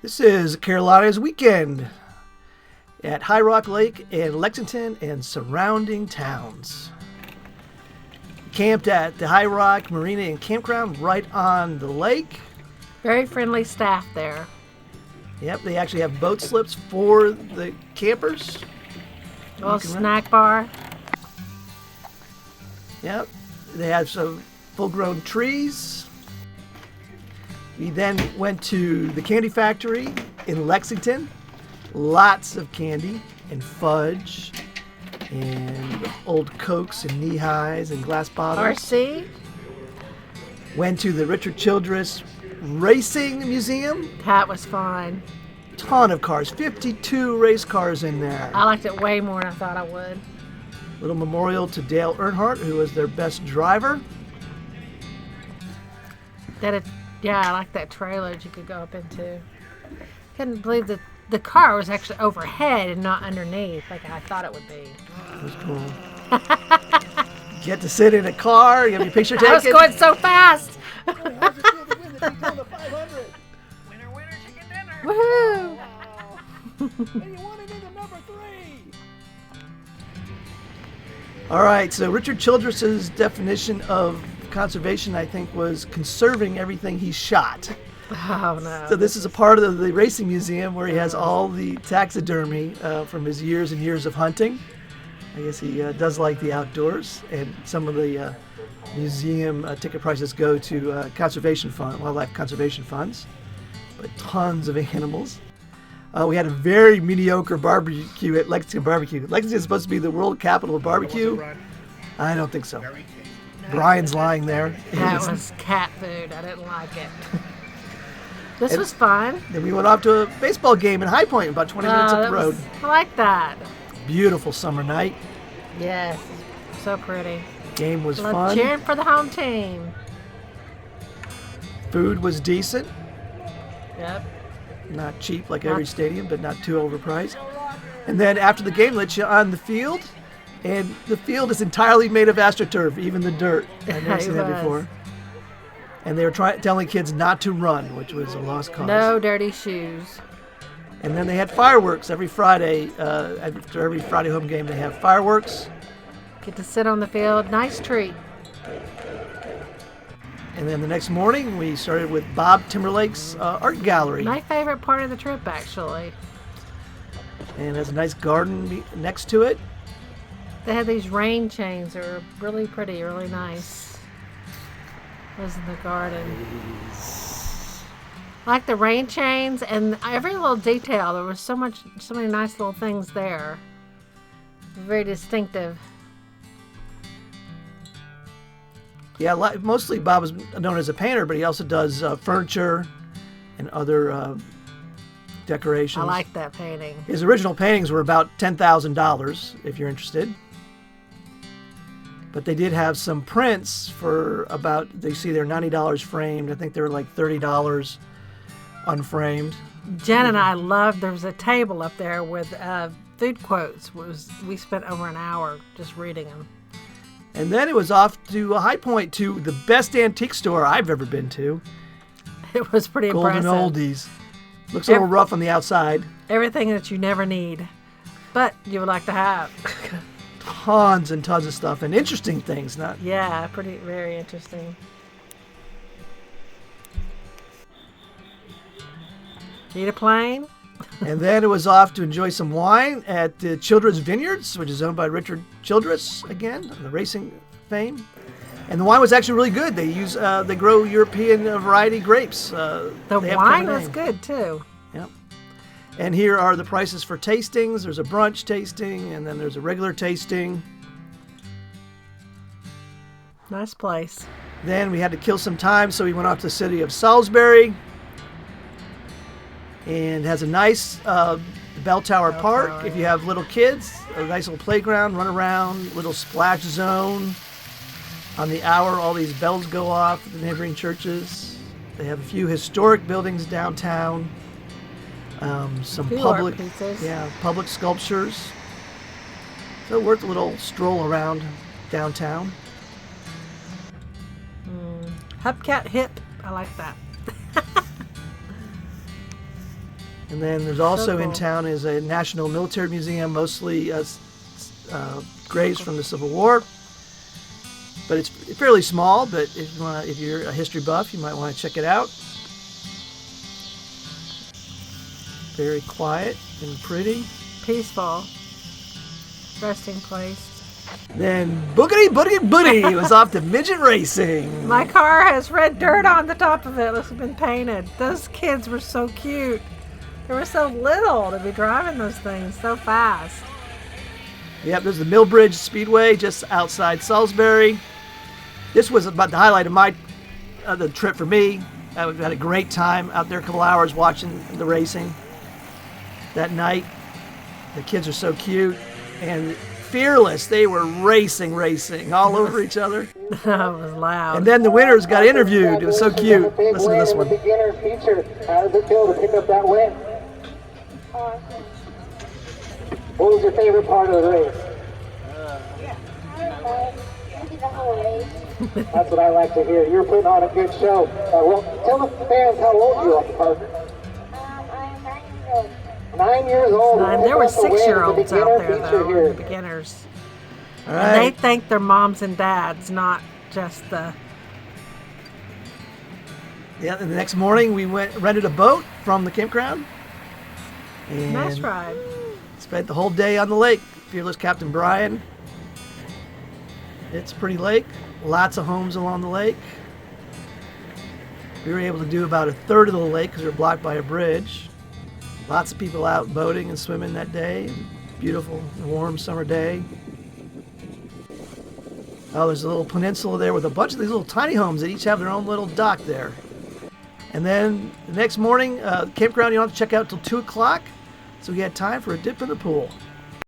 This is Carolina's weekend at High Rock Lake and Lexington and surrounding towns. Camped at the High Rock Marina and Campground right on the lake. Very friendly staff there. Yep, they actually have boat slips for the campers. A little snack bar. Yep, they have some full-grown trees. We then went to the candy factory in Lexington. Lots of candy and fudge and old Cokes and knee-highs and glass bottles. RC. Went to the Richard Childress Racing Museum. That was fun. Ton of cars, 52 race cars in there. I liked it way more than I thought I would. Little memorial to Dale Earnhardt, who was their best driver. Yeah, I like that trailer that you could go up into. Couldn't believe that the car was actually overhead and not underneath like I thought it would be. It was cool. Get to sit in a car, you have your picture taken. I was going so fast. How's it feel to win the Daytona 500? Winner, chicken dinner. Woohoo! And you won it into number 3. All right, so Richard Childress's definition of conservation, I think, was conserving everything he shot. Oh, no. So this is a part of the racing museum where he has all the taxidermy from his years and years of hunting. I guess he does like the outdoors, and some of the museum ticket prices go to wildlife conservation funds, but tons of animals. We had a very mediocre barbecue at Lexington Barbecue. Lexington is supposed to be the world capital of barbecue. I don't think so. Brian's lying there. That was cat food. I didn't like it. This was fun. Then we went off to a baseball game in High Point, about 20 minutes up the road. I like that. Beautiful summer night. Yes, so pretty. Game was Love fun. cheering for the home team. Food was decent. Yep. Not cheap like every stadium, but not too overpriced. And then after the game, let you on the field. And the field is entirely made of AstroTurf, even the dirt. I've never seen that before. And they were telling kids not to run, which was a lost cause. No dirty shoes. And then they had fireworks every Friday. After every Friday home game, they have fireworks. Get to sit on the field. Nice treat. And then the next morning, we started with Bob Timberlake's art gallery. My favorite part of the trip, actually. And there's a nice garden next to it. They had these rain chains that were really pretty, really nice. Was in the garden. I like the rain chains and every little detail. There was so many nice little things there. Very distinctive. Yeah, mostly Bob was known as a painter, but he also does furniture and other decorations. I like that painting. His original paintings were about $10,000, if you're interested. But they did have some prints for about, they see they're $90 framed. I think they were like $30 unframed. Jen and I loved, there was a table up there with food quotes. We spent over an hour just reading them. And then it was off to a High Point to the best antique store I've ever been to. It was pretty Golden impressive. Oldies. Looks a little rough on the outside. Everything that you never need, but you would like to have. Tons and tons of stuff and interesting things. Yeah, very interesting. Need a plane? And then it was off to enjoy some wine at the Childress Vineyards, which is owned by Richard Childress, again, the racing fame. And the wine was actually really good. They grow European variety grapes. The wine was good too. Yep. And here are the prices for tastings. There's a brunch tasting, and then there's a regular tasting. Nice place. Then we had to kill some time, so we went off to the city of Salisbury. And has a nice bell tower park. Tower, if you have little kids, a nice little playground, run around, little splash zone. On the hour, all these bells go off at the neighboring churches. They have a few historic buildings downtown. Some public sculptures. So worth a little stroll around downtown. Hubcat hip. I like that. And then there's also in cool. town is a National Military Museum, mostly graves from the Civil War. But it's fairly small, but if you're a history buff, you might want to check it out. Very quiet and pretty. Peaceful. Resting place. Then boogity boogity booty was off to midget racing. My car has red dirt on the top of it. It's been painted. Those kids were so cute. They were so little to be driving those things so fast. Yep, there's the Millbridge Speedway just outside Salisbury. This was about the highlight of the trip for me. I had a great time out there, a couple hours watching the racing that night. The kids are so cute and fearless. They were racing all over each other. That was loud. And then the winners got interviewed. It was so cute. Listen to this one. Beginner feature. How does it feel to pick up that win? What was your favorite part of the race? That's what I like to hear. You're putting on a good show. Well, tell the fans how old you are, partner. I'm 9 years old. 9 years old. And there were 6-year-olds out there, though, the beginners. All And they right. thank their moms and dads, not just the... Yeah, and the next morning we rented a boat from the campground. And Nice ride. spent the whole day on the lake. Fearless Captain Brian. It's a pretty lake. Lots of homes along the lake. We were able to do about a third of the lake because we were blocked by a bridge. Lots of people out boating and swimming that day. Beautiful, warm summer day. Oh, there's a little peninsula there with a bunch of these little tiny homes that each have their own little dock there. And then the next morning, the campground you don't have to check out till 2 o'clock. So we had time for a dip in the pool.